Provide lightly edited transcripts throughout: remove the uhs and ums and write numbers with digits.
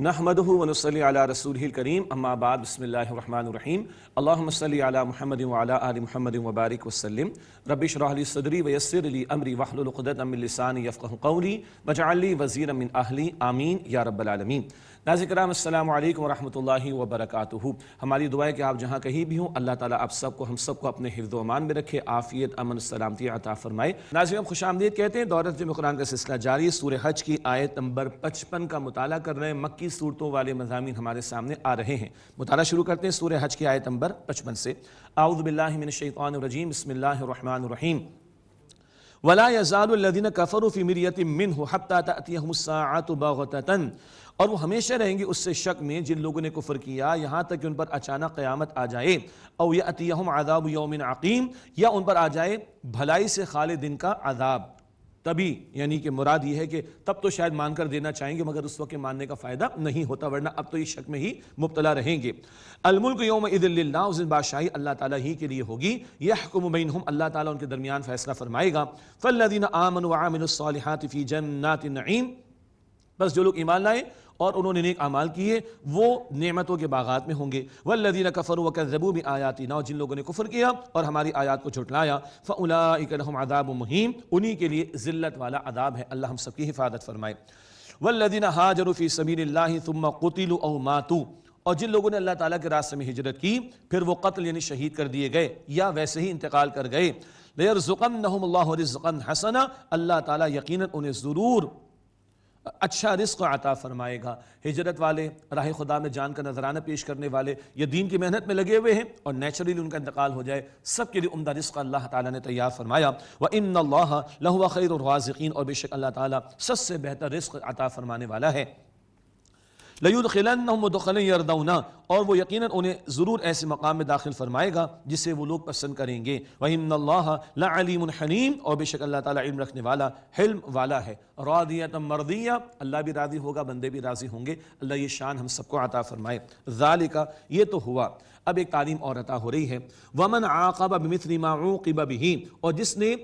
نحمده ونصلي على رسوله الكريم اما بعد بسم الله الرحمن الرحيم اللهم صل على محمد وعلى آل محمد وبارك وسلم رب اشرح لي صدري ويسر لي امري واحلل عقدة من لساني يفقهوا قولي واجعل لي وزيرا من اهلي آمین یا رب العالمین۔ ناظرین کرام السلام علیکم ورحمۃ اللہ وبرکاتہ۔ ہماری دعا ہے کہ آپ جہاں کہیں بھی ہوں اللہ تعالیٰ آپ سب کو ہم سب کو اپنے حفظ و امان میں رکھے، عافیت امن سلامتی عطا فرمائے۔ ناظرین ہم خوش آمدید کہتے ہیں، دورہ ترجمہ قرآن کا سلسلہ جاری ہے، سورہ حج کی آیت نمبر 55 کا مطالعہ کر رہے ہیں۔ مکی صورتوں والے مضامین ہمارے سامنے آ رہے ہیں۔ مطالعہ شروع کرتے ہیں سورہ حج کی آیت نمبر 55 سے۔ اعوذ باللہ من الشیطان الرجیم، بسم اللہ الرحمن الرحیم۔ وَلَا يَزَالُ الَّذِينَ كَفَرُوا فِي مِرْيَةٍ مِّنْهُ حَتَّى تَأْتِيَهُمُ السَّاعَةُ بَغْتَةً، اور وہ ہمیشہ رہیں گے اس سے شک میں جن لوگوں نے کفر کیا یہاں تک کہ ان پر اچانک قیامت آ جائے، او یأتیہم عذاب یوم عقیم، یا ان پر آ جائے بھلائی سے خالی دن کا عذاب۔ تبھی یعنی کہ مراد یہ ہے کہ تب تو شاید مان کر دینا چاہیں گے مگر اس وقت ماننے کا فائدہ نہیں ہوتا، ورنہ اب تو یہ شک میں ہی مبتلا رہیں گے۔ الملک یومئذ للہ، اس دن بادشاہی اللہ تعالیٰ ہی کے لیے ہوگی۔ یحکم بینہم، اللہ تعالیٰ ان کے درمیان فیصلہ فرمائے گا۔ فالذین آمنوا وعملوا الصالحات فی جنات النعیم، بس جو لوگ ایمان لائے اور انہوں نے نیک اعمال کیے وہ نعمتوں کے باغات میں ہوں گے۔ والذین کفروا وکذبوا بآیاتنا، اور جن لوگوں نے کفر کیا اور ہماری آیات کو جھٹلایا، فاولئک لہم عذاب مہین، انہی کے لیے ذلت والا عذاب ہے، اللہ ہم سب کی حفاظت فرمائے۔ والذین ہاجروا فی سبیل اللہ ثم قتلوا او ماتوا، اور جن لوگوں نے اللہ تعالیٰ کے راستے میں ہجرت کی پھر وہ قتل یعنی شہید کر دیے گئے یا ویسے ہی انتقال کر گئے، لیرزقنہم اللہ رزقا حسنا، اللہ تعالیٰ یقیناً انہیں ضرور اچھا رزق عطا فرمائے گا۔ ہجرت والے، راہ خدا میں جان کا نذرانہ پیش کرنے والے، یا دین کی محنت میں لگے ہوئے ہیں اور نیچرلی ان کا انتقال ہو جائے، سب کے لیے عمدہ رزق اللہ تعالیٰ نے تیار فرمایا۔ وَإِنَّ اللَّهَ لَهُوَ خَيْرُ الرَّازِقِينَ، اور بے شک اللہ تعالیٰ سب سے بہتر رزق عطا فرمانے والا ہے۔ لَيُدْخِلَنَّهُمْ مُدْخَلًا يَرْضَوْنَهُ، اور وہ یقیناً انہیں ضرور ایسے مقام میں داخل فرمائے گا جسے وہ لوگ پسند کریں گے۔ وَإِنَّ اللَّهَ لَعَلِيمٌ حَلِيمٌ، اور بے شک اللہ تعالیٰ علم رکھنے والا، حلم والا ہے۔ راضیۃ مرضیہ، اللہ بھی راضی ہوگا، بندے بھی راضی ہوں گے، اللہ یہ شان ہم سب کو عطا فرمائے۔ ذالک، یہ تو ہوا، اب ایک تعلیم اور عطا ہو رہی ہے۔ وَمَنْ عَاقَبَ بِمِثْلِ مَا عُوقِبَ بِهِ، اور جس نے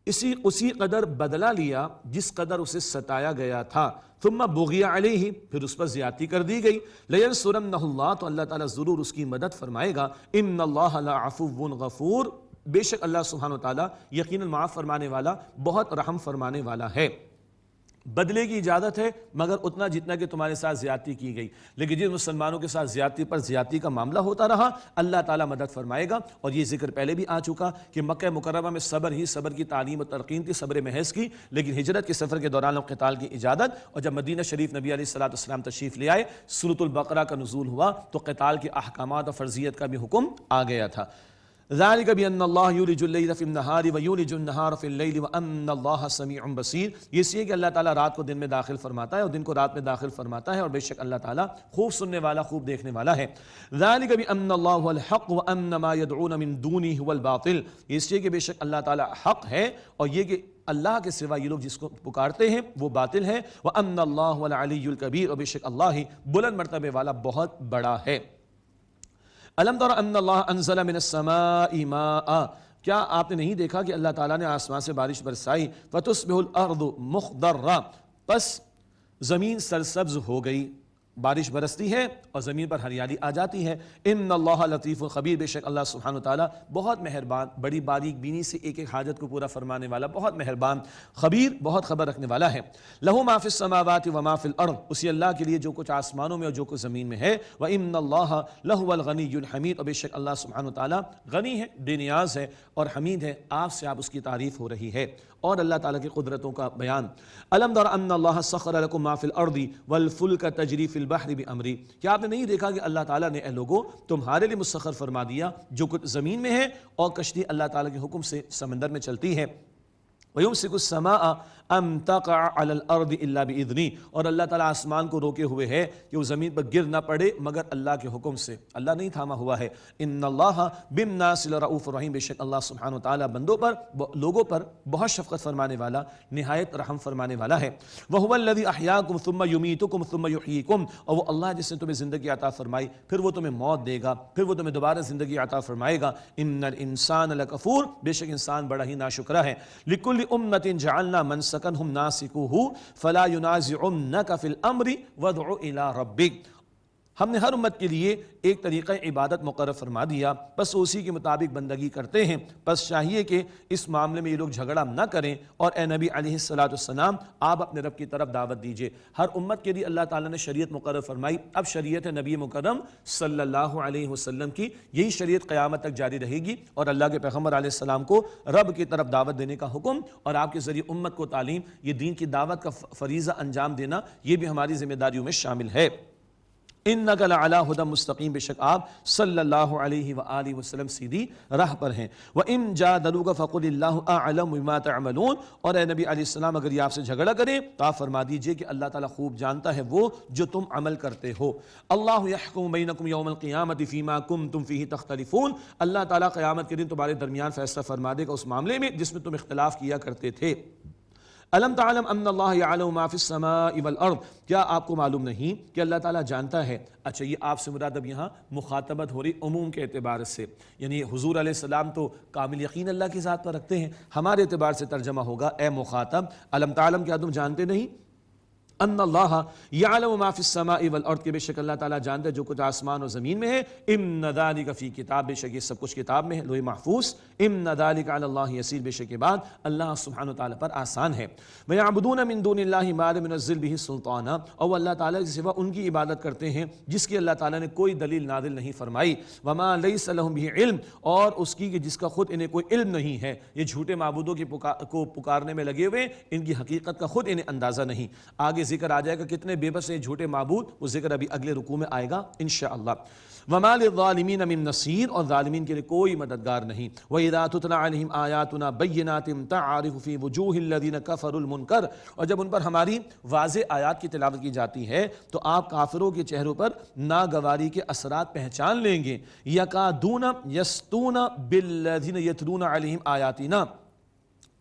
اسی قدر بدلہ لیا جس قدر اسے ستایا گیا تھا، ثم بغی علیہ، پھر اس پر زیادتی کر دی گئی، لینصرنہ اللہ، تو اللہ تعالیٰ ضرور اس کی مدد فرمائے گا۔ ان اللہ لعفو غفور، بے شک اللہ سبحانہ وتعالیٰ یقیناً معاف فرمانے والا، بہت رحم فرمانے والا ہے۔ بدلے کی اجازت ہے مگر اتنا جتنا کہ تمہارے ساتھ زیادتی کی گئی، لیکن جن مسلمانوں کے ساتھ زیادتی پر زیادتی کا معاملہ ہوتا رہا اللہ تعالیٰ مدد فرمائے گا۔ اور یہ ذکر پہلے بھی آ چکا کہ مکہ مکرمہ میں صبر ہی صبر کی تعلیم و تلقین تھی، صبر محض کی، لیکن ہجرت کے سفر کے دوران قتال کی اجازت، اور جب مدینہ شریف نبی علیہ الصلوۃ والسلام تشریف لے آئے، سورۃ البقرہ کا نزول ہوا تو قتال کے احکامات اور فرضیت کا بھی حکم آ گیا تھا۔ ذالک بأن اللہ یولج اللیل فی النہار ویولج النہار فی اللیل وان اللہ سمیع بصیر، یہ اس لیے کہ اللہ تعالیٰ رات کو دن میں داخل فرماتا ہے اور دن کو رات میں داخل فرماتا ہے، اور بے شک اللہ تعالیٰ خوب سننے والا، خوب دیکھنے والا ہے۔ ذالک بأن اللہ هو الحق وان ما يدعون من دونہ هو الباطل، یہ اس لیے کہ بے شک اللہ تعالیٰ حق ہے اور یہ کہ اللہ کے سوا یہ لوگ جس کو پکارتے ہیں وہ باطل ہے۔ وان اللہ هو العلی الکبیر، اور بے شک اللہ ہی بلند مرتبے والا، بہت بڑا ہے۔ الم تر ان اللہ انزل من السماء ماء، کیا آپ نے نہیں دیکھا کہ اللہ تعالیٰ نے آسمان سے بارش برسائی، فتصبح الارض مخضرا، پس زمین سرسبز ہو گئی، بارش برستی ہے اور زمین پر ہریالی آ جاتی ہے۔ ان اللہ لطیف خبیر، بے شک اللہ سبحانہ وتعالیٰ بہت مہربان، بڑی باریک بینی سے ایک ایک حاجت کو پورا فرمانے والا، بہت مہربان، خبیر، بہت خبر رکھنے والا ہے۔ لہ ما فی السماوات و ما فی الارض، اسی اللہ کے لیے جو کچھ آسمانوں میں اور جو کچھ زمین میں ہے۔ وان اللہ لہو الغنی الحمید، اور بے شک اللہ سبحانہ وتعالیٰ غنی ہے، بے نیاز ہے اور حمید ہے، آپ سے آپ اس کی تعریف ہو رہی ہے اور اللہ تعالیٰ کی قدرتوں کا بیان۔ الم تر ان اللہ سخر لکم ما فی الارض والفلک تجری فی البحر بامری، کیا آپ نے نہیں دیکھا کہ اللہ تعالیٰ نے اے لوگوں تمہارے لیے مسخر فرما دیا جو کچھ زمین میں ہے، اور کشتی اللہ تعالیٰ کے حکم سے سمندر میں چلتی ہے۔ وَيُمْسِكُ السَّمَاءَ أَن تَقَعَ عَلَى الْأَرْضِ إِلَّا بِإِذْنِهِ، اور اللہ تعالیٰ آسمان کو روکے ہوئے ہے کہ وہ زمین پر گر نہ پڑے مگر اللہ کے حکم سے، اللہ نہیں تھاما ہوا ہے۔ ان اللہ بالناس لرؤوف رحیم، بے شک اللہ سبحانہ وتعالیٰ بندوں پر، لوگوں پر بہت شفقت فرمانے والا، نہایت رحم فرمانے والا ہے۔ وَهُوَ الَّذِي أَحْيَاكُمْ ثُمَّ يُمِيتُكُمْ ثُمَّ يُحْيِيكُمْ، اور وہ اللہ جس نے تمہیں زندگی عطا فرمائی پھر وہ تمہیں موت دے گا، پھر وہ تمہیں دوبارہ زندگی عطا فرمائے گا۔ ان الانسان لکفور، بے شک انسان بڑا ہی ناشکرا ہے۔ لِكُلِّ أُمَّةٍ جَعَلْنَا مَنْسَكًا أَمْسَكَنْهُمْ نَاسِكُوهُ فَلَا يُنَازِعُنَّكَ فِي الْأَمْرِ وَادْعُ إِلَىٰ رَبِّكَ۔ ہم نے ہر امت کے لیے ایک طریقہ عبادت مقرر فرما دیا، بس اسی کے مطابق بندگی کرتے ہیں، بس چاہیے کہ اس معاملے میں یہ لوگ جھگڑا نہ کریں، اور اے نبی علیہ السلام آپ اپنے رب کی طرف دعوت دیجئے۔ ہر امت کے لیے اللہ تعالیٰ نے شریعت مقرر فرمائی، اب شریعت نبی مکرم صلی اللہ علیہ وسلم کی یہی شریعت قیامت تک جاری رہے گی، اور اللہ کے پیغمبر علیہ السلام کو رب کی طرف دعوت دینے کا حکم اور آپ کے ذریعے امت کو تعلیم، یہ دین کی دعوت کا فریضہ انجام دینا، یہ بھی ہماری ذمہ داریوں میں شامل ہے۔ انک لعلی ھدی مستقیم، بے شک آپ صلی اللہ علیہ وآلہ وسلم سیدھی راہ پر ہیں۔ وَإِن جَادَلُوكَ فَقُلِ اللَّهُ أَعْلَمُ بِمَا تَعْمَلُونَ، اور اے نبی علیہ السلام اگر یہ آپ سے جھگڑا کریں تو آپ فرما دیجئے کہ اللہ تعالیٰ خوب جانتا ہے وہ جو تم عمل کرتے ہو۔ اللہ یحکم بینکم یوم القیامۃ فیما کنتم فیہ تختلفون، اللہ تعالیٰ قیامت کے دن تمہارے درمیان فیصلہ فرما دے گا اس معاملے میں جس میں تم اختلاف کیا کرتے تھے۔ الم تعلم ان اللہ یعلم ما فی السماء والارض، کیا آپ کو معلوم نہیں کہ اللہ تعالیٰ جانتا ہے؟ اچھا، یہ آپ سے مراد اب یہاں مخاطبت ہو رہی عموم کے اعتبار سے، یعنی حضور علیہ السلام تو کامل یقین اللہ کی ذات پر رکھتے ہیں، ہمارے اعتبار سے ترجمہ ہوگا اے مخاطب، الم تعلم، کیا تم جانتے نہیں؟ ان اللہ یعلم ما فی السماء والارض، کہ بے شک اللہ تعالیٰ جانتا ہے جو کچھ آسمان اور زمین میں ہے۔ ان ذالک فی کتاب، بے شک یہ سب کچھ کتاب میں ہے، لوح محفوظ۔ ان ذالک علی اللہ یسیر، بے شک یہ بات اللہ سبحانہ وتعالیٰ پر آسان ہے۔ ویعبدون من دون اللہ ما لم ينزل به سلطانا، اور اللہ تعالیٰ کے سوا ان کی عبادت کرتے ہیں جس کی اللہ تعالیٰ نے کوئی دلیل نازل نہیں فرمائی۔ وما لیس لہم بہ علم، اور اس کی کہ جس کا خود انہیں کوئی علم نہیں ہے، یہ جھوٹے معبودوں کو پکارنے میں لگے ہوئے، ان کی حقیقت کا خود انہیں اندازہ نہیں۔ آگے ذکر آ جائے گا کتنے بے بس ہیں جھوٹے معبود، وہ ذکر ابھی اگلے رکوع میں آئے گا انشاءاللہ۔ وما للظالمین من نصیر، اور ظالمین کے لیے کوئی مددگار نہیں۔ وَإِذَا تُتْلَىٰ عَلَيْهِمْ آيَاتُنَا بَيِّنَاتٍ تَعْرِفُ فِي وُجُوهِ الَّذِينَ كَفَرُوا الْمُنكَرَ، اور جب ان پر ہماری واضح آیات کی تلاوت کی جاتی ہے تو آپ کافروں کے چہروں پر ناگواری کے اثرات پہچان لیں گے۔ يَكَادُونَ يَسْطُونَ بِالَّذِينَ يَتْلُونَ عَلَيْهِمْ آيَاتِنَا،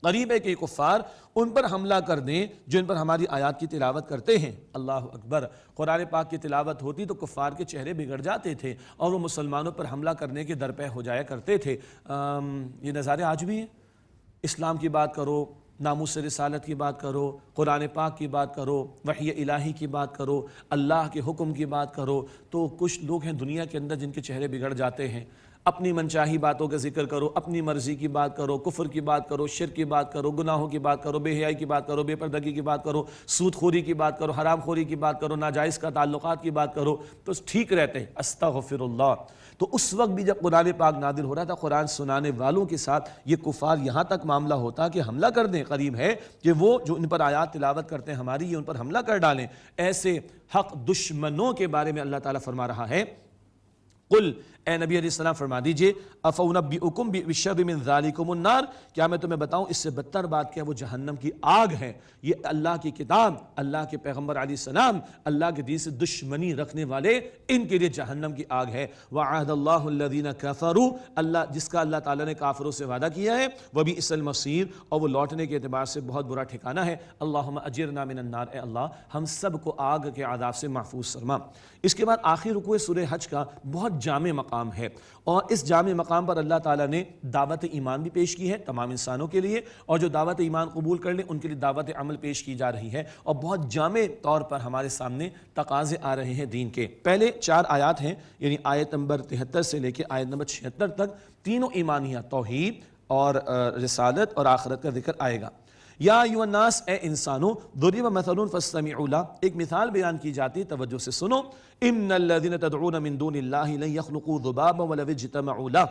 قریب ہے کہ یہ کفار ان پر حملہ کر دیں جو ان پر ہماری آیات کی تلاوت کرتے ہیں۔ اللہ اکبر، قرآن پاک کی تلاوت ہوتی تو کفار کے چہرے بگڑ جاتے تھے اور وہ مسلمانوں پر حملہ کرنے کے درپے ہو جایا کرتے تھے۔ یہ نظارے آج بھی ہیں۔ اسلام کی بات کرو، ناموس رسالت کی بات کرو، قرآن پاک کی بات کرو، وحی الہی کی بات کرو، اللہ کے حکم کی بات کرو، تو کچھ لوگ ہیں دنیا کے اندر جن کے چہرے بگڑ جاتے ہیں۔ اپنی منچاہی باتوں کا ذکر کرو، اپنی مرضی کی بات کرو، کفر کی بات کرو، شرک کی بات کرو، گناہوں کی بات کرو، بے حیائی کی بات کرو، بے پردگی کی بات کرو، سود خوری کی بات کرو، حرام خوری کی بات کرو، ناجائز کا تعلقات کی بات کرو، تو ٹھیک رہتے ہیں۔ استغفر اللہ۔ تو اس وقت بھی جب قرآن پاک نازل ہو رہا تھا، قرآن سنانے والوں کے ساتھ یہ کفار یہاں تک معاملہ ہوتا کہ حملہ کر دیں، قریب ہے کہ وہ جو ان پر آیات تلاوت کرتے ہیں ہماری، یہ ان پر حملہ کر ڈالیں۔ ایسے حق دشمنوں کے بارے میں اللہ تعالیٰ فرما رہا ہے، قل، اے نبی علیہ السلام فرما دیجئے، افأنبئکم بشر من ذالکم النار، کیا میں تمہیں بتاؤں اس سے بدتر بات کیا؟ وہ جہنم کی آگ ہے۔ یہ اللہ کی کتاب، اللہ کے پیغمبر علیہ السلام، اللہ کے دین سے دشمنی رکھنے والے، ان کے لیے جہنم کی آگ ہے۔ وعد اللہ الذین کفروا، اللہ جس کا اللہ تعالیٰ نے کافروں سے وعدہ کیا ہے، وبئس المصیر، اور وہ لوٹنے کے اعتبار سے بہت برا ٹھکانہ ہے۔ اللہم اجرنا من النار، اے اللہ ہم سب کو آگ کے عذاب سے محفوظ فرما۔ اس کے بعد آخری رکوع سورہ حج کا بہت جامع مقام ہے، اور اس جامع مقام پر اللہ تعالیٰ نے دعوت ایمان بھی پیش کی ہے تمام انسانوں کے لیے، اور جو دعوت ایمان قبول کر لیں ان کے لیے دعوت عمل پیش کی جا رہی ہے، اور بہت جامع طور پر ہمارے سامنے تقاضے آ رہے ہیں دین کے۔ پہلے 4 آیات ہیں، یعنی آیت نمبر 73 سے لے کے آیت نمبر 76 تک تینوں ایمانیات، توحید اور رسالت اور آخرت کا ذکر آئے گا۔ یا ایھا الناس، اے انسانوں، ضرب مثل فاستمعوا لہ، ایک مثال بیان کی جاتی، توجہ سے سنو۔ ان الذین تدعون من دون اللہ لن یخلقوا ذبابا ولو اجتمعوا لہ،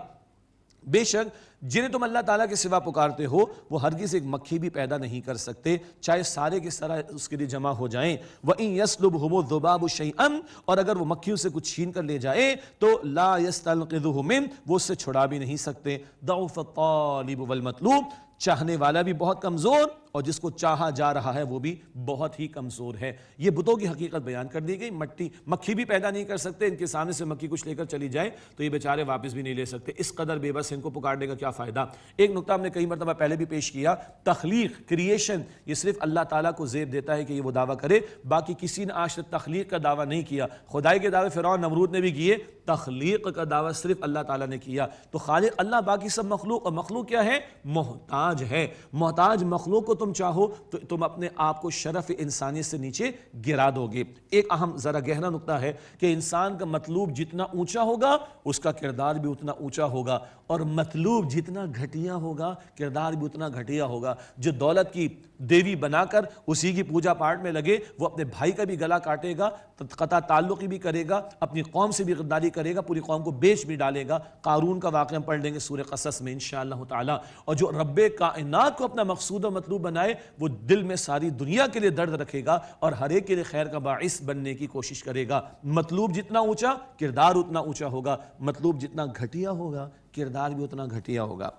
بے شک جنہیں تم اللہ تعالیٰ کے سوا پکارتے ہو وہ ہرگز ایک مکھی بھی پیدا نہیں کر سکتے، چاہے سارے کے سارے اس کے لیے جمع ہو جائیں۔ وَإِن يَسْلُبْهُمُ الذُّبَابُ شَيْئًا، اور اگر وہ مکھیوں سے کچھ چھین کر لے جائے تو لا يَسْتَنقِذُهُ مِنْهُ، وہ اس سے چھڑا بھی نہیں سکتے۔ ضَعُفَ الطَّالِبُ وَالْمَطْلُوبُ، چاہنے والا بھی بہت کمزور اور جس کو چاہا جا رہا ہے وہ بھی بہت ہی کمزور ہے۔ یہ بتوں کی حقیقت بیان کر دی گئی، مکھی بھی پیدا نہیں کر سکتے، ان کے سامنے سے مکھی کچھ لے کر چلی جائے تو یہ بیچارے واپس بھی نہیں لے سکتے، اس قدر بے بس ان کو پکارنے کا کیا فائدہ۔ ایک نقطہ ہم نے کئی مرتبہ پہلے بھی پیش کیا، تخلیق، کریشن، یہ صرف اللہ تعالیٰ کو زیب دیتا ہے کہ یہ وہ دعویٰ کرے، باقی کسی نے آج تک تخلیق کا دعویٰ نہیں کیا۔ خدائی کے دعوے فرعون نمرود نے بھی کیے، تخلیق کا دعویٰ صرف اللہ تعالیٰ نے کیا۔ تو خالق اللہ، باقی سب مخلوق، اور مخلوق کیا ہے؟ محتاج محتاج ہے. محتاج مخلوق کو تم چاہو تو تم اپنے آپ کو شرف انسانیت سے نیچے گرا دو گے. ایک اہم ذرا گہرا نقطہ ہے کہ انسان کا مطلوب جتنا اونچا ہوگا اس کا کردار بھی اتنا اونچا ہوگا, اور مطلوب جتنا گھٹیا ہوگا کردار بھی اتنا گھٹیا ہوگا. جو دولت کی دیوی بنا کر اسی کی پوجا پاٹ میں لگے وہ اپنے بھائی کا بھی گلا کاٹے گا, قطع تعلقی بھی کرے گا, اپنی قوم سے بھی غداری کرے گا, پوری قوم کو بیچ بھی ڈالے گا. قارون کا واقعہ ہم پڑھ لیں گے سورہ قصص میں انشاءاللہ تعالی. اور جو رب کائنات کو اپنا مقصود و مطلوب بنائے وہ دل میں ساری دنیا کے لیے درد رکھے گا اور ہر ایک کے لیے خیر کا باعث بننے کی کوشش کرے گا. مطلوب جتنا اونچا کردار اتنا اونچا ہوگا, مطلوب جتنا گھٹیا ہوگا کردار بھی اتنا گھٹیا ہوگا.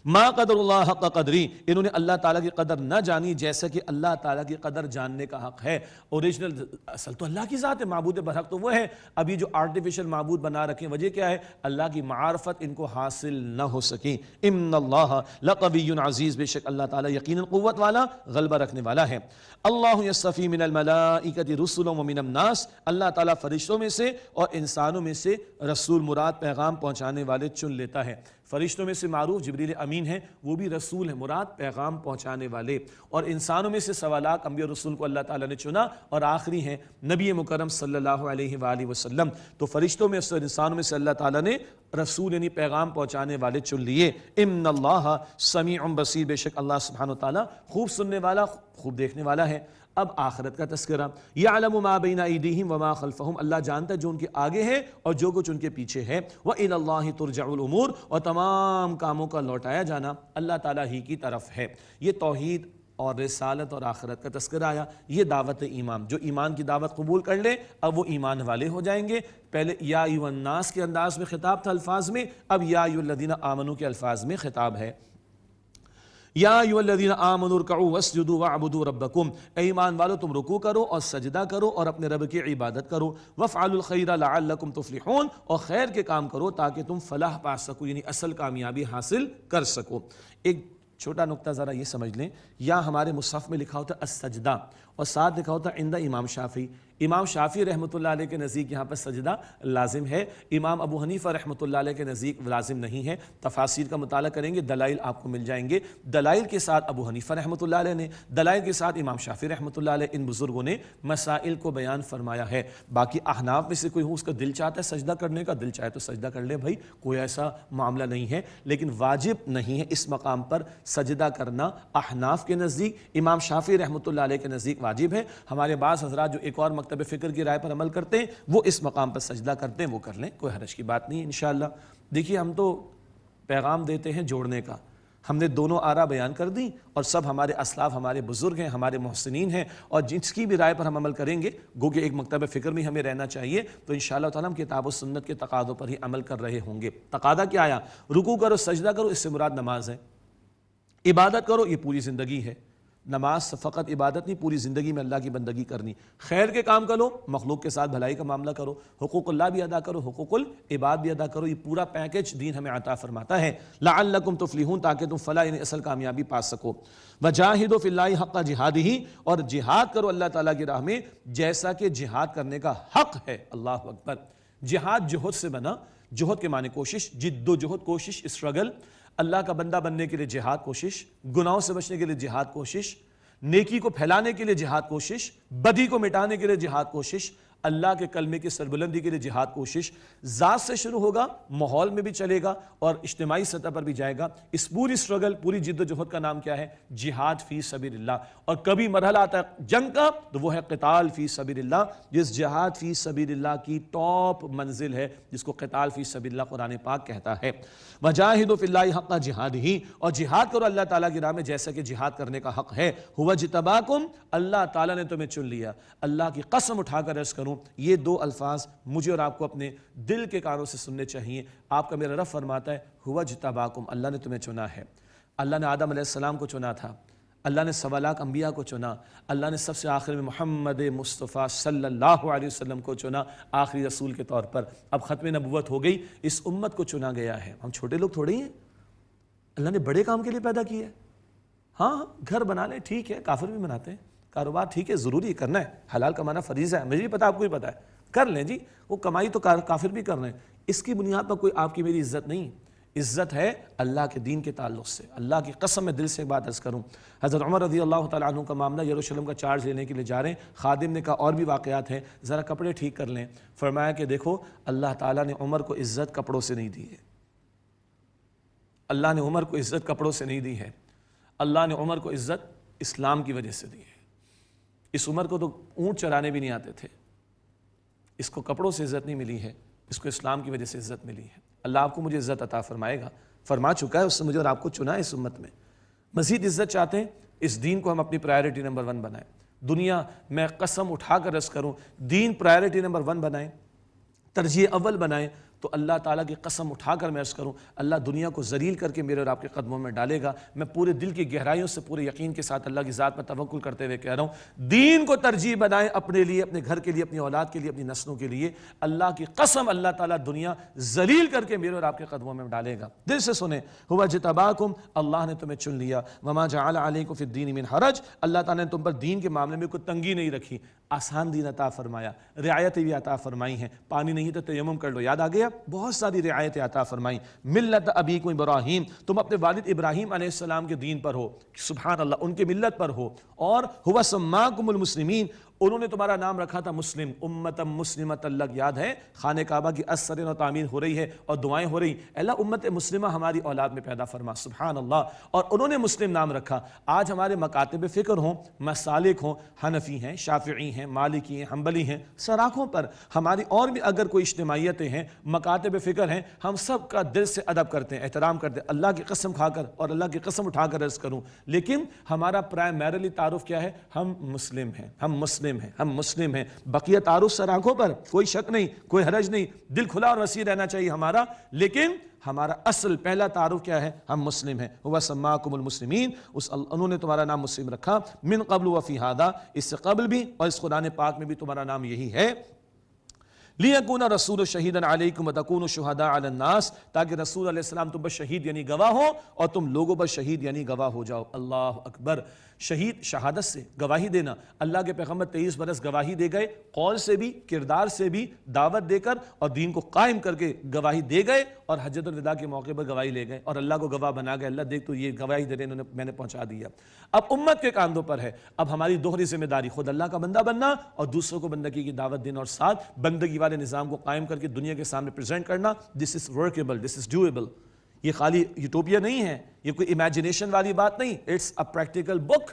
ما قدر اللہ حق قدری, انہوں نے اللہ تعالیٰ کی قدر نہ جانی جیسا کہ اللہ تعالیٰ کی قدر جاننے کا حق ہے. اوریجنل اصل تو اللہ کی ذات ہے, معبود برحق تو وہ ہے. ابھی جو آرٹیفیشل معبود بنا رکھے وجہ کیا ہے؟ اللہ کی معارفت ان کو حاصل نہ ہو سکی. ان اللہ لقوی عزیز, بے شک اللہ تعالیٰ یقیناً قوت والا غلبہ رکھنے والا ہے. اللہ یصطفی من الملائکۃ رسلا ومن الناس, اللہ تعالیٰ فرشتوں میں سے اور انسانوں میں سے رسول مراد پیغام پہنچانے والے چن لیتا ہے. فرشتوں میں سے معروف جبریل امین ہیں, وہ بھی رسول ہیں, مراد پیغام پہنچانے والے. اور انسانوں میں سے سوالات انبیاء رسول کو اللہ تعالیٰ نے چنا, اور آخری ہیں نبی مکرم صلی اللہ علیہ وآلہ وسلم. تو فرشتوں میں سے اور انسانوں میں سے اللہ تعالیٰ نے رسول یعنی پیغام پہنچانے والے چن لیے. ان اللہ سمیع بصیر, بے شک اللہ سبحانہ وتعالیٰ خوب سننے والا خوب دیکھنے والا ہے. اب آخرت کا تذکرہ. یعلم ما بین ایدیہم وما خلفہم, اللہ جانتا ہے جو ان کے آگے ہے اور جو کچھ ان کے پیچھے ہے. وإلی اللہ ترجع الامور, اور تمام کاموں کا لوٹایا جانا اللہ تعالیٰ ہی کی طرف ہے. یہ توحید اور رسالت اور آخرت کا تذکرہ آیا. یہ دعوت ایمان, جو ایمان کی دعوت قبول کر لے اب وہ ایمان والے ہو جائیں گے. پہلے یا ایھا الناس کے انداز میں خطاب تھا الفاظ میں, اب یا ایھا الذین آمنوا کے الفاظ میں خطاب ہے. یا ایھا الذین آمنوا ارکعوا واسجدوا واعبدوا ربکم, اے ایمان والو تم رکوع کرو اور سجدہ کرو اور اپنے رب کی عبادت کرو. وافعلوا الخیر لعلکم تفلحون, اور خیر کے کام کرو تاکہ تم فلاح پا سکو یعنی اصل کامیابی حاصل کر سکو. ایک چھوٹا نقطہ ذرا یہ سمجھ لیں, یا ہمارے مصحف میں لکھا ہوتا ہے السجدہ اور ساتھ لکھا ہوتا ہے عند امام شافعی. امام شافعی رحمۃ اللہ علیہ کے نزدیک یہاں پر سجدہ لازم ہے, امام ابو حنیفہ رحمۃ اللہ علیہ کے نزدیک لازم نہیں ہے. تفاسیر کا مطالعہ کریں گے, دلائل آپ کو مل جائیں گے. دلائل کے ساتھ ابو حنیفہ رحمۃ اللہ علیہ نے, دلائل کے ساتھ امام شافعی رحمۃ اللہ علیہ, ان بزرگوں نے مسائل کو بیان فرمایا ہے. باقی احناف میں سے کوئی اس کا دل چاہتا ہے سجدہ کرنے کا, دل چاہے تو سجدہ کر لے بھائی, کوئی ایسا معاملہ نہیں ہے, لیکن واجب نہیں ہے اس مقام پر سجدہ کرنا. احناف کے نزدیک, امام شافعی رحمۃ اللہ علیہ کے نزدیک واجب ہے. ہمارے بعض حضرات جو ایک اور مکتب فکر کی رائے پر عمل کرتے ہیں وہ اس مقام پر سجدہ کرتے ہیں, وہ کر لیں, کوئی حرج کی بات نہیں ہے انشاءاللہ. دیکھیے ہم تو پیغام دیتے ہیں جوڑنے کا, ہم نے دونوں آراء بیان کر دیں اور سب ہمارے اسلاف ہمارے بزرگ ہیں, ہمارے محسنین ہیں, اور جس کی بھی رائے پر ہم عمل کریں گے گو کہ ایک مکتب فکر میں ہمیں رہنا چاہیے, تو انشاءاللہ تعالیٰ ہم کتاب و سنت کے تقاضوں پر ہی عمل کر رہے ہوں گے. تقاضا کیا آیا؟ رکوع کرو سجدہ کرو, اس سے مراد نماز ہے. عبادت کرو, یہ پوری زندگی ہے. نماز فقط عبادت نہیں, پوری زندگی میں اللہ کی بندگی کرنی. خیر کے کام کرو, مخلوق کے ساتھ بھلائی کا معاملہ کرو, حقوق اللہ بھی ادا کرو, حقوق العباد بھی ادا کرو. یہ پورا پیکج دین ہمیں عطا فرماتا ہے. لعلکم تفلحون, تاکہ تم فلاح یعنی اصل کامیابی پا سکو. وجاہدوا فی اللہ حق جہادہ, اور جہاد کرو اللہ تعالیٰ کی راہ میں جیسا کہ جہاد کرنے کا حق ہے. اللہ اکبر. جہاد جہد سے بنا, جہد کے معنی کوشش, جد و جہد کوشش, اسٹرگل. اللہ کا بندہ بننے کے لیے جہاد کوشش, گناہوں سے بچنے کے لیے جہاد کوشش, نیکی کو پھیلانے کے لیے جہاد کوشش, بدی کو مٹانے کے لیے جہاد کوشش, اللہ کے کلمے کی سربلندی کے لیے جہاد کوشش. ذات سے شروع ہوگا, ماحول میں بھی چلے گا اور اجتماعی سطح پر بھی جائے گا. اس پوری سٹرگل, پوری جد و جہد کا نام کیا ہے؟ جہاد فی سبیل اللہ. اور کبھی مرحلہ آتا ہے جنگ کا تو وہ ہے قتال فی سبیل اللہ, جس جہاد فی سبیل اللہ کی ٹاپ منزل ہے جس کو قتال فی سبیل اللہ قرآن پاک کہتا ہے. وجاہدوا فی اللہ حق جہادہ, اور جہاد کرو اللہ تعالیٰ کی راہ میں جیسا کہ جہاد کرنے کا حق ہے. هو اجتباکم, اللہ تعالیٰ نے تمہیں چن لیا. اللہ کی قسم اٹھا کر عرض کروں, یہ دو الفاظ مجھے اور آپ کو اپنے دل کے کانوں سے سننے چاہیے. آپ کا میرا رب فرماتا ہے هو اجتباکم, اللہ نے تمہیں چنا ہے. اللہ نے آدم علیہ السلام کو چنا تھا, اللہ نے 1.25 لاکھ انبیاء کو چنا, اللہ نے سب سے آخر میں محمد مصطفیٰ صلی اللہ علیہ وسلم کو چنا آخری رسول کے طور پر. اب ختم نبوت ہو گئی, اس امت کو چنا گیا ہے. ہم چھوٹے لوگ تھوڑے ہی ہیں, اللہ نے بڑے کام کے لیے پیدا کیے. ہاں گھر بنا لیں ٹھیک ہے, کافر بھی بناتے ہیں, کاروبار ٹھیک ہے, ضروری کرنا ہے, حلال کمانا فریضہ ہے, مجھے بھی پتا, آپ کو بھی پتا ہے, کر لیں جی. وہ کمائی تو کافر بھی کر رہے ہیں, اس کی بنیاد پر کوئی آپ کی میری عزت نہیں. عزت ہے اللہ کے دین کے تعلق سے. اللہ کی قسم میں دل سے ایک بات عرض کروں, حضرت عمر رضی اللہ تعالیٰ عنہ کا معاملہ, یروشلم کا چارج لینے کے لیے جا رہے ہیں, خادم نے کہا اور بھی واقعات ہیں, ذرا کپڑے ٹھیک کر لیں. فرمایا کہ دیکھو اللہ تعالیٰ نے عمر کو عزت کپڑوں سے نہیں دی ہے, اللہ نے عمر کو عزت کپڑوں سے نہیں دی ہے, اللہ نے عمر کو عزت اسلام کی وجہ سے دی ہے. اس عمر کو تو اونٹ چرانے بھی نہیں آتے تھے, اس کو کپڑوں سے عزت نہیں ملی ہے, اس کو اسلام کی وجہ سے عزت ملی ہے. اللہ آپ کو مجھے عزت عطا فرمائے گا, فرما چکا ہے, اس نے مجھے اور آپ کو چنا ہے اس امت میں. مزید عزت چاہتے ہیں, اس دین کو ہم اپنی پرائرٹی نمبر 1 بنائیں. دنیا میں قسم اٹھا کر عرض کروں, دین پرائرٹی نمبر 1 بنائیں, ترجیح اول بنائیں, تو اللہ تعالیٰ کی قسم اٹھا کر میں عرض کروں, اللہ دنیا کو ذلیل کر کے میرے اور آپ کے قدموں میں ڈالے گا. میں پورے دل کی گہرائیوں سے پورے یقین کے ساتھ اللہ کی ذات میں توکل کرتے ہوئے کہہ رہا ہوں, دین کو ترجیح بنائیں اپنے لیے, اپنے گھر کے لیے, اپنی اولاد کے لیے, اپنی نسلوں کے لیے. اللہ کی قسم اللہ تعالیٰ دنیا ذلیل کر کے میرے اور آپ کے قدموں میں ڈالے گا. دل سے سنیں, ہوا جتباکم, اللہ نے تمہیں چن لیا, وما جعل علیکم فی الدین من حرج, اللہ تعالیٰ نے تم پر دین کے معاملے میں کوئی تنگی نہیں رکھی, آسان دین عطا فرمایا, رعایتیں بھی عطا فرمائی ہیں. پانی نہیں تو تیمم کر لو, یاد آ گیا, بہت ساری رعایتیں عطا فرمائی. ملت ابیکم ابراہیم, تم اپنے والد ابراہیم علیہ السلام کے دین پر ہو, سبحان اللہ, ان کی ملت پر ہو. اور ہوا سماکم المسلمین, انہوں نے تمہارا نام رکھا تھا مسلم, امتم مسلمۃ. اللہ یاد ہے خانہ کعبہ کی اثر و تعمیر ہو رہی ہے اور دعائیں ہو رہی, اللہ امت مسلمہ ہماری اولاد میں پیدا فرما, سبحان اللہ. اور انہوں نے مسلم نام رکھا. آج ہمارے مکاتب فکر ہوں, مسالک ہوں, حنفی ہیں, شافعی ہیں, مالکی ہیں, حنبلی ہیں, سراخوں پر ہماری اور بھی اگر کوئی اجتماعیتیں ہیں, مکاتب فکر ہیں, ہم سب کا دل سے ادب کرتے ہیں, احترام کرتے ہیں, اللہ کی قسم کھا کر اور اللہ کی قسم اٹھا کر عرض کروں. لیکن ہمارا پرائمریلی تعارف کیا ہے, ہم مسلم ہیں, ہم مسلم ہیں, ہم مسلم ہیں. بقیہ تعارف سراخوں پر, کوئی شک نہیں, کوئی حرج نہیں, دل کھلا اور وسیع رہنا چاہیے ہمارا. لیکن ہمارا اصل پہلا تعارف کیا ہے, ہم مسلم ہیں. ہوا سماکم المسلمین, انہوں نے تمہارا نام مسلم رکھا. من قبل وفی ہذا, اس سے قبل بھی اور اس قرآن پاک میں بھی تمہارا نام یہی ہے. لیکون رسول شہیدا علیکم وتکونوا شہداء علی الناس, تاکہ رسول علیہ السلام تم پر شہید یعنی گواہ ہو اور تم لوگوں پر شہید یعنی گواہ ہو جاؤ. اللہ اکبر. شہید شہادت سے گواہی دینا, اللہ کے پیغمبر 23 برس گواہی دے گئے, قول سے بھی, کردار سے بھی, دعوت دے کر اور دین کو قائم کر کے گواہی دے گئے, اور حجۃ الوداع کے موقع پر گواہی لے گئے اور اللہ کو گواہ بنا گئے. اللہ دیکھ تو یہ گواہی دے رہے, میں نے پہنچا دیا. اب امت کے کاندھوں پر ہے, اب ہماری دوہری ذمہ داری, خود اللہ کا بندہ بننا اور دوسروں کو بندگی کی دعوت دینا, اور ساتھ بندگی والے نظام کو قائم کر کے دنیا کے سامنے پریزنٹ کرنا. This is workable, this is doable. یہ خالی یوٹوپیا نہیں ہے, یہ کوئی امیجنیشن والی بات نہیں, اٹس اے پریکٹیکل بک.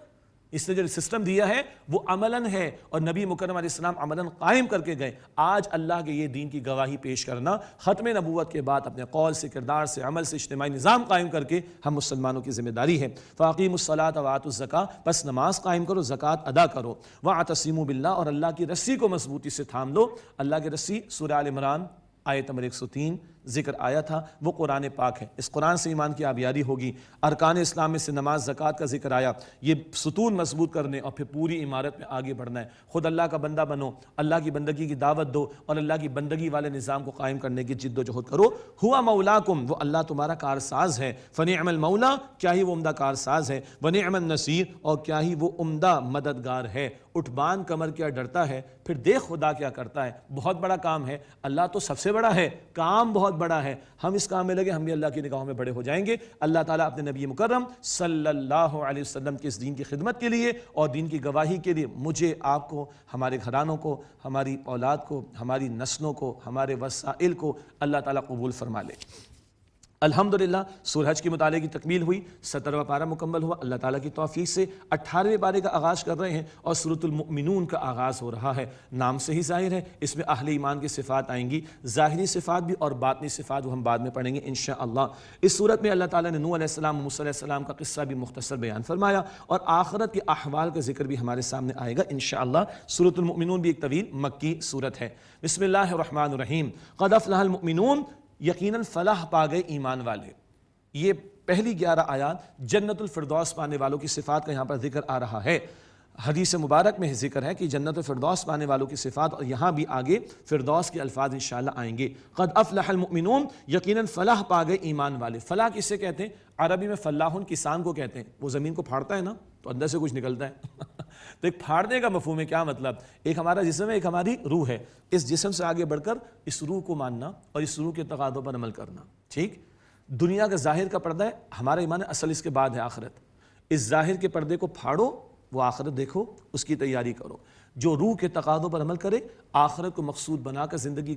اس نے جو سسٹم دیا ہے وہ عملاً ہے, اور نبی مکرم علیہ السلام عملاً قائم کر کے گئے. آج اللہ کے یہ دین کی گواہی پیش کرنا, ختم نبوت کے بعد اپنے قول سے, کردار سے, عمل سے اجتماعی نظام قائم کر کے ہم مسلمانوں کی ذمہ داری ہے. فاقیموا الصلاۃ وآتوا الزکاۃ, بس نماز قائم کرو, زکوٰۃ ادا کرو. واعتصموا باللہ, اور اللہ کی رسی کو مضبوطی سے تھام لو. اللہ کی رسی سورہ آل عمران آیت نمبر 103 ذکر آیا تھا, وہ قرآن پاک ہے. اس قرآن سے ایمان کی آبیاری ہوگی. ارکان اسلام میں سے نماز, زکوٰۃ کا ذکر آیا. یہ ستون مضبوط کرنے اور پھر پوری عمارت میں آگے بڑھنا ہے. خود اللہ کا بندہ بنو, اللہ کی بندگی کی دعوت دو, اور اللہ کی بندگی والے نظام کو قائم کرنے کی جد و جہد کرو. ہوا مولاکم, وہ اللہ تمہارا کارساز ہے. فنعم المولا, کیا ہی وہ عمدہ کارساز ہے. ونعم النصیر, اور کیا ہی وہ عمدہ مددگار ہے. اٹھ بان کمر کیا ڈرتا ہے, پھر دیکھ خدا کیا کرتا ہے. بہت بڑا کام ہے, اللہ تو سب سے بڑا ہے, کام بہت بڑا ہے. ہم اس کام میں لگے, ہم بھی اللہ کی نگاہوں میں بڑے ہو جائیں گے. اللہ تعالیٰ اپنے نبی مکرم صلی اللہ علیہ وسلم کے اس دین کی خدمت کے لیے اور دین کی گواہی کے لیے مجھے, آپ کو, ہمارے گھرانوں کو, ہماری اولاد کو, ہماری نسلوں کو, ہمارے وسائل کو اللہ تعالیٰ قبول فرما لے. الحمدللہ سورہ حج کی مطالعے کی تکمیل ہوئی, 17واں پارہ مکمل ہوا. اللہ تعالیٰ کی توفیق سے 18ویں پارے کا آغاز کر رہے ہیں, اور سورۃ المؤمنون کا آغاز ہو رہا ہے. نام سے ہی ظاہر ہے اس میں اہل ایمان کی صفات آئیں گی, ظاہری صفات بھی اور باطنی صفات, وہ ہم بعد میں پڑھیں گے انشاءاللہ. اس صورت میں اللہ تعالیٰ نے نوح علیہ السلام, موسیٰ علیہ السلام کا قصہ بھی مختصر بیان فرمایا, اور آخرت کے احوال کا ذکر بھی ہمارے سامنے آئے گا انشاءاللہ. سورۃ المؤمنون بھی ایک طویل مکی صورت ہے. بسم اللہ الرحمن الرحیم. قد افلح المؤمنون, یقیناً فلاح پا گئے ایمان والے. یہ پہلی 11 آیات جنت الفردوس پانے والوں کی صفات کا یہاں پر ذکر آ رہا ہے. حدیث مبارک میں ذکر ہے کہ جنت الفردوس پانے والوں کی صفات, اور یہاں بھی آگے فردوس کے الفاظ انشاءاللہ آئیں گے. قد افلح المؤمنون, یقیناً فلاح پا گئے ایمان والے. فلاح کسے کہتے ہیں؟ عربی میں فلاحن کسان کو کہتے ہیں. وہ زمین کو پھاڑتا ہے نا تو اندر سے کچھ نکلتا ہے. تو ایک پھاڑنے کا مفہوم ہے. کیا مطلب؟ ایک ہمارا جسم ہے, ایک ہماری روح ہے. اس جسم سے آگے بڑھ کر اس روح کو ماننا اور اس روح کے تقاضوں پر عمل کرنا. ٹھیک, دنیا کا ظاہر کا پردہ ہے، ہمارا ایمان ہے اصل اس کے بعد ہے آخرت. اس ظاہر کے پردے کو پھاڑو، وہ آخرت دیکھو، اس کی تیاری کرو. جو روح کے تقاضوں پر عمل کرے، آخرت کو مقصود بنا کر زندگی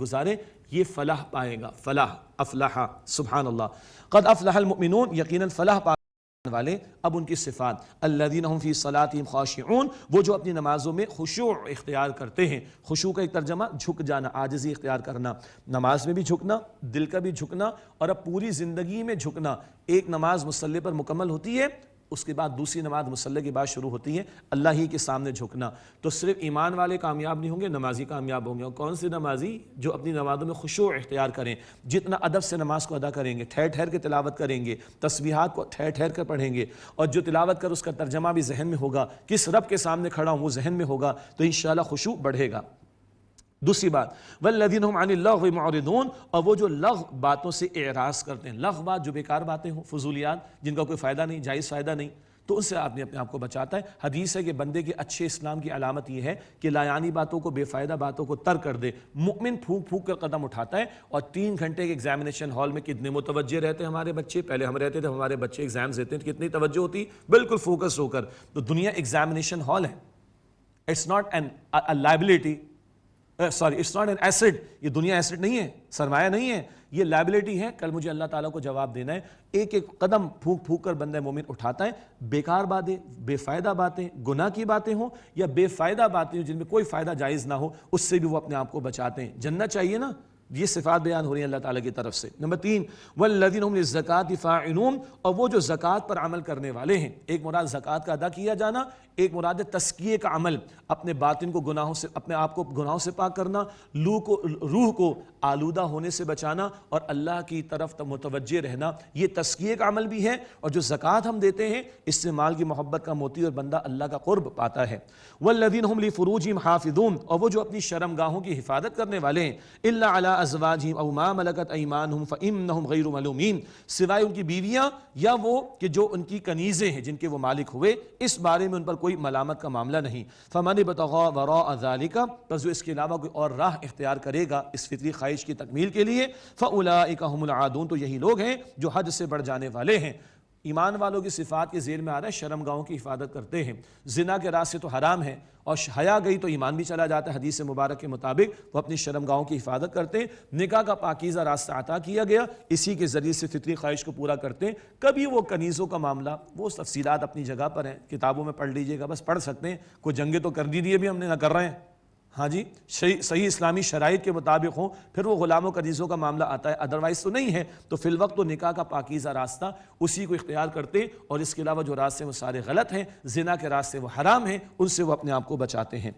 گزارے، یہ فلاح پائے گا. فلاح، افلاح، سبحان اللہ. قد افلح المؤمنون، یقیناً فلاح پانے والے. اب ان کی صفات، الذین هم فی صلاتهم خاشعون، وہ جو اپنی نمازوں میں خشوع اختیار کرتے ہیں. خشوع کا ایک ترجمہ جھک جانا، عاجزی اختیار کرنا. نماز میں بھی جھکنا، دل کا بھی جھکنا، اور اب پوری زندگی میں جھکنا. ایک نماز مصلی پر مکمل ہوتی ہے، اس کے بعد دوسری نماز مصلی کے بعد شروع ہوتی ہے، اللہ ہی کے سامنے جھکنا. تو صرف ایمان والے کامیاب نہیں ہوں گے، نمازی کامیاب ہوں گے. اور کون سی نمازی؟ جو اپنی نمازوں میں خشوع اختیار کریں، جتنا ادب سے نماز کو ادا کریں گے، ٹھہر ٹھہر کے تلاوت کریں گے، تسبیحات کو ٹھہر ٹھہر کر پڑھیں گے، اور جو تلاوت کر اس کا ترجمہ بھی ذہن میں ہوگا، کس رب کے سامنے کھڑا ہوں وہ ذہن میں ہوگا، تو انشاءاللہ خشوع بڑھے گا. دوسری بات، والذین هم عن اللغو معرضون، اور وہ جو لغو باتوں سے اعراض کرتے ہیں. لغو بات جو بیکار باتیں ہوں، فضولیات جن کا کوئی فائدہ نہیں، جائز فائدہ نہیں، تو ان سے آپ نے اپنے آپ کو بچاتا ہے. حدیث ہے کہ بندے کے اچھے اسلام کی علامت یہ ہے کہ لایانی باتوں کو، بے فائدہ باتوں کو ترک کر دے. مومن پھونک پھونک کر قدم اٹھاتا ہے. اور 3 گھنٹے کے ایگزامینیشن ہال میں کتنے متوجہ رہتے ہیں ہمارے بچے. پہلے ہم رہتے تھے، ہمارے بچے ایگزامز دیتے ہیں، کتنی توجہ ہوتی، بالکل فوکس ہو کر. تو دنیا ایگزامینیشن ہال ہے. It's not an liability, sorry it's not an acid. یہ دنیا ایسڈ نہیں ہے، سرمایہ نہیں ہے، یہ لائبلٹی ہے. کل مجھے اللہ تعالیٰ کو جواب دینا ہے. ایک ایک قدم پھونک پھونک کر بندہ مومن اٹھاتا ہے. بیکار باتیں، بے فائدہ باتیں، گناہ کی باتیں ہوں یا بے فائدہ باتیں جن میں کوئی فائدہ جائز نہ ہو، اس سے بھی وہ اپنے آپ کو بچاتے ہیں. جنت چاہیے نا، یہ صفات بیان ہو رہی ہیں اللہ تعالیٰ کی طرف سے. نمبر 3، والذین هم للزکاۃ فاعلون، اور وہ جو زکوٰۃ پر عمل کرنے والے ہیں. ایک مراد زکوٰۃ کا ادا کیا جانا، ایک مراد تزکیے کا عمل، اپنے باطن کو گناہوں سے، اپنے آپ کو گناہوں سے پاک کرنا، روح کو آلودہ ہونے سے بچانا اور اللہ کی طرف متوجہ رہنا. یہ تزکیے کا عمل بھی ہے. اور جو زکوٰۃ ہم دیتے ہیں، اس سے مال کی محبت کا موتی اور بندہ اللہ کا قرب پاتا ہے. والذین هم لفروجہم حافظون، اور وہ جو اپنی شرمگاہوں کی حفاظت کرنے والے ہیں. الا علی ازواجہم او ما ملکت ایمانہم فانہم غیر ملومین، سوائے ان کی بیویاں یا وہ کہ جو ان کی کنیزیں ہیں، جن کے وہ مالک ہوئے، اس بارے میں ان پر کوئی ملامت کا معاملہ نہیں. فمن ابتغى وراء ذلک، پس جو اس کے علاوہ کوئی اور راہ اختیار کرے گا اس فطری خواہش کی تکمیل کے لیے، فاولئک هم العادون، تو یہی لوگ ہیں جو حد سے بڑھ جانے والے ہیں. ایمان والوں کی صفات کے ذیل میں آ رہا ہے شرمگاہوں کی حفاظت کرتے ہیں. زنا کے راستے تو حرام ہے، اور حیا گئی تو ایمان بھی چلا جاتا ہے. حدیث مبارک کے مطابق وہ اپنی شرمگاہوں کی حفاظت کرتے ہیں. نکاح کا پاکیزہ راستہ عطا کیا گیا، اسی کے ذریعے سے فطری خواہش کو پورا کرتے ہیں. کبھی وہ کنیزوں کا معاملہ، وہ تفصیلات اپنی جگہ پر ہیں، کتابوں میں پڑھ لیجئے گا، بس پڑھ سکتے ہیں. کوئی جنگیں تو کر دی بھی ہم نے، نہ کر رہے ہیں. ہاں جی، صحیح اسلامی شرائط کے مطابق ہوں، پھر وہ غلاموں کنیزوں کا معاملہ آتا ہے، ادروائز تو نہیں ہے. تو فی الوقت تو نکاح کا پاکیزہ راستہ اسی کو اختیار کرتے ہیں، اور اس کے علاوہ جو راستے وہ سارے غلط ہیں، زنا کے راستے وہ حرام ہیں، ان سے وہ اپنے آپ کو بچاتے ہیں.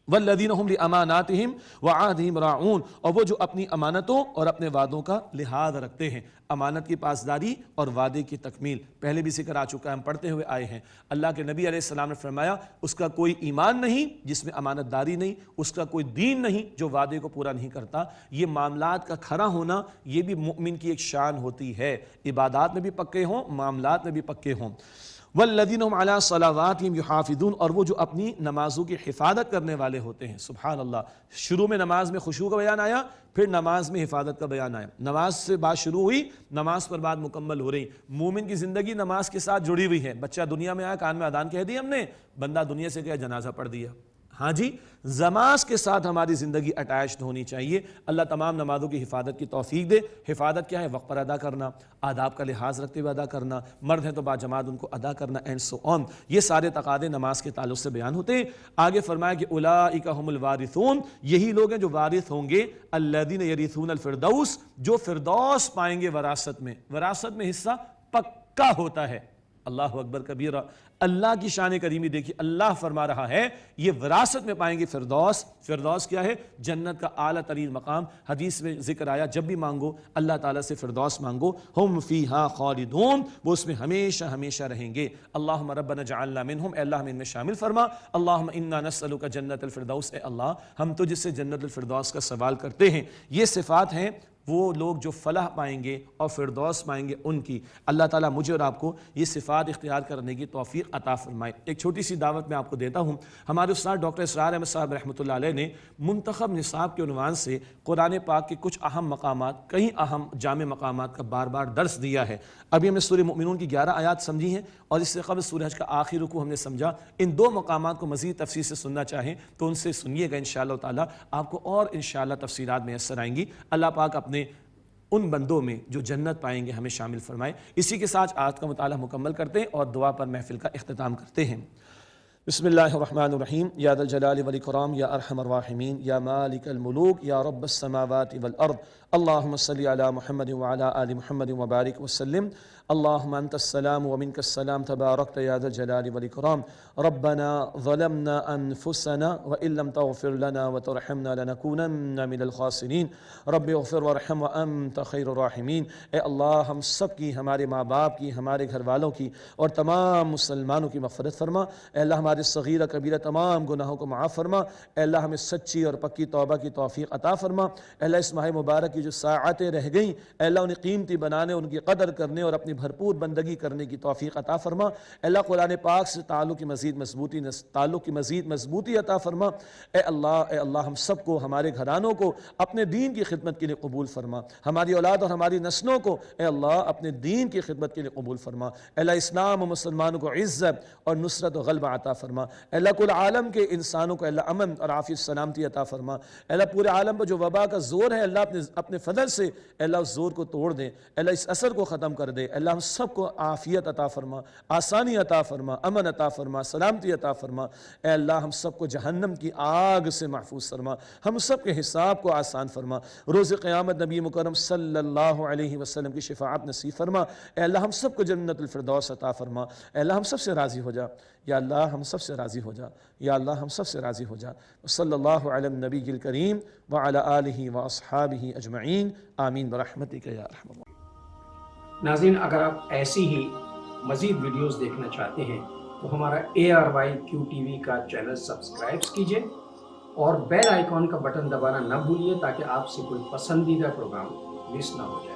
والذین هم لاماناتہم وعہدہم راعون، اور وہ جو اپنی امانتوں اور اپنے وعدوں کا لحاظ رکھتے ہیں. امانت کی پاسداری اور وعدے کی تکمیل پہلے بھی ذکر آ چکا ہے، ہم پڑھتے ہوئے آئے ہیں. اللہ کے نبی علیہ السلام نے فرمایا اس کا کوئی ایمان نہیں جس میں امانت داری نہیں، اس کا کوئی دین نہیں جو وعدے کو پورا نہیں کرتا. یہ معاملات کا کھرا ہونا، یہ بھی مومن کی ایک شان ہوتی ہے. عبادات میں بھی پکے ہوں، معاملات میں بھی پکے ہوں. والذین هم علی صلواتہم یحافظون، اور وہ جو اپنی نمازوں کی حفاظت کرنے والے ہوتے ہیں. سبحان اللہ، شروع میں نماز میں خشوع کا بیان آیا، پھر نماز میں حفاظت کا بیان آیا. نماز سے بات شروع ہوئی، نماز پر بات مکمل ہو رہی. مومن کی زندگی نماز کے ساتھ جڑی ہوئی ہے. بچہ دنیا میں آیا، کان میں اذان کہہ دی ہم نے، بندہ دنیا سے گیا، جنازہ پڑھ دیا. ہاں جی، نماز کے ساتھ ہماری زندگی اٹیچڈ ہونی چاہیے. اللہ تمام نمازوں کی حفاظت کی توفیق دے. حفاظت کیا ہے؟ وقت پر ادا کرنا، آداب کا لحاظ رکھتے ہوئے ادا کرنا، مرد ہیں تو با جماعت ان کو ادا کرنا، اینڈ سو آن. یہ سارے تقاضے نماز کے تعلق سے بیان ہوتے ہیں. آگے فرمایا کہ اولئک هم الوارثون، یہی لوگ ہیں جو وارث ہوں گے. الذین یرثون الفردوس، جو فردوس پائیں گے وراثت میں. وراثت میں حصہ پکا ہوتا ہے. اللہ اکبر کبیرہ. اللہ کی شان کریمی دیکھیے، اللہ فرما رہا ہے یہ وراثت میں پائیں گے فردوس. فردوس کیا ہے؟ جنت کا اعلیٰ ترین مقام. حدیث میں ذکر آیا جب بھی مانگو اللہ تعالیٰ سے فردوس مانگو. ہم فیہا خالدون، وہ اس میں ہمیشہ ہمیشہ رہیں گے. اللہم ربنا جعلنا منہم، اے اللہ ہمیں ان میں شامل فرما. اللہم انا نسألک جنت الفردوس، اے اللہ ہم تجھ سے جنت الفردوس کا سوال کرتے ہیں. یہ صفات ہیں وہ لوگ جو فلاح پائیں گے اور فردوس پائیں گے ان کی۔ اللہ تعالیٰ مجھے اور آپ کو یہ صفات اختیار کرنے کی توفیق عطا فرمائے۔ ایک چھوٹی سی دعوت میں آپ کو دیتا ہوں۔ ہمارے استاد ڈاکٹر اسرار احمد صاحب رحمۃ اللہ علیہ نے منتخب نصاب کے عنوان سے قرآن پاک کے کچھ اہم مقامات، کئی اہم جامع مقامات کا بار بار درس دیا ہے۔ ابھی ہم نے سورہ مؤمنون کی 11 آیات سمجھی ہیں اور اس سے قبل سورہ حج کا آخری رکوع ہم نے سمجھا۔ ان 2 مقامات کو مزید تفصیل سے سننا چاہیں تو ان سے سنیے گا انشاءاللہ تعالیٰ، آپ کو اور انشاءاللہ تفصیلات میسر آئیں گی۔ اللہ پاک اپنے ان بندوں میں جو جنت پائیں گے ہمیں شامل فرمائے۔ اسی کے ساتھ آیات کا مطالعہ مکمل کرتے ہیں اور دعا پر محفل کا اختتام کرتے ہیں۔ بسم اللہ الرحمن الرحیم، یا ذا الجلال والاکرام، یا ارحم الراحمین، یا مالک الملوک، یا رب السماوات والارض، اللہم صلی علی محمد وعلی آل محمد وبارک وسلم۔ اللہم انت السلام ومنک السلام، تبارکت یا ذا الجلال والاکرام۔ ربنا ظلمنا انفسنا وان لم تغفر لنا وترحمنا لنکونن من الخاسرین۔ رب اغفر وارحم وانت خیر الراحمین۔ اے اللہ ہم سب کی، ہمارے ماں باپ کی، ہمارے گھر والوں کی اور تمام مسلمانوں کی مغفرت فرما۔ اے اللہ ہمارے صغیرہ کبیرہ تمام گناہوں کو معاف فرما۔ اے اللہ ہمیں سچی اور پکی توبہ کی توفیق عطا فرما۔ اے اللہ اس ماہ مبارک کی جو ساعتیں رہ گئیں، اے اللہ انہیں قیمتی بنانے، ان کی قدر کرنے اور اپنی بھرپور بندگی کرنے کی توفیق عطا فرما۔ اے اللہ قرآن پاک سے تعلق کی مزید مضبوطی عطا فرما۔ اے اللہ ہم سب کو، ہمارے گھرانوں کو اپنے دین کی خدمت کے لیے قبول فرما۔ ہماری اولاد اور ہماری نسلوں کو اے اللہ اپنے دین کی خدمت کے لیے قبول فرما۔ اے اللہ اسلام و مسلمانوں کو عزت اور نصرت و غلبہ عطا فرما۔ اے اللہ کل عالم کے انسانوں کو اے اللہ امن اور عافیت سلامتی عطا فرما۔ اے اللہ پورے عالم پر جو وبا کا زور ہے، اللہ اپنے فضل سے اے اللہ اس زور کو توڑ دے، اے اللہ اس اثر کو ختم کر دے۔ اے اللہ ہم سب کو عافیت عطا فرما، آسانی عطا فرما، امن عطا فرما، سلامتی عطا فرما۔ اے اللہ ہم سب کو جہنم کی آگ سے محفوظ فرما، ہم سب کے حساب کو آسان فرما۔ روز قیامت نبی مکرم صلی اللہ علیہ وسلم کی شفاعت نصیب فرما۔ اے اللہ ہم سب کو جنت الفردوس عطا فرما۔ اے اللہ ہم سب سے راضی ہو جا، یا اللہ ہم سب سے راضی ہو جا، یا اللہ ہم سب سے راضی ہو جا۔ صلی اللہ علی النبی الکریم وعلی آلہ واصحابہ اجمعین، آمین برحمتک یا ارحم الراحمین۔ ناظرین، اگر آپ ایسی ہی مزید ویڈیوز دیکھنا چاہتے ہیں تو ہمارا ARYQ-TV کا چینل سبسکرائب کیجئے اور بیل آئیکن کا بٹن دبانا نہ بھولیے تاکہ آپ سے کوئی پسندیدہ پروگرام مس نہ ہو جائے۔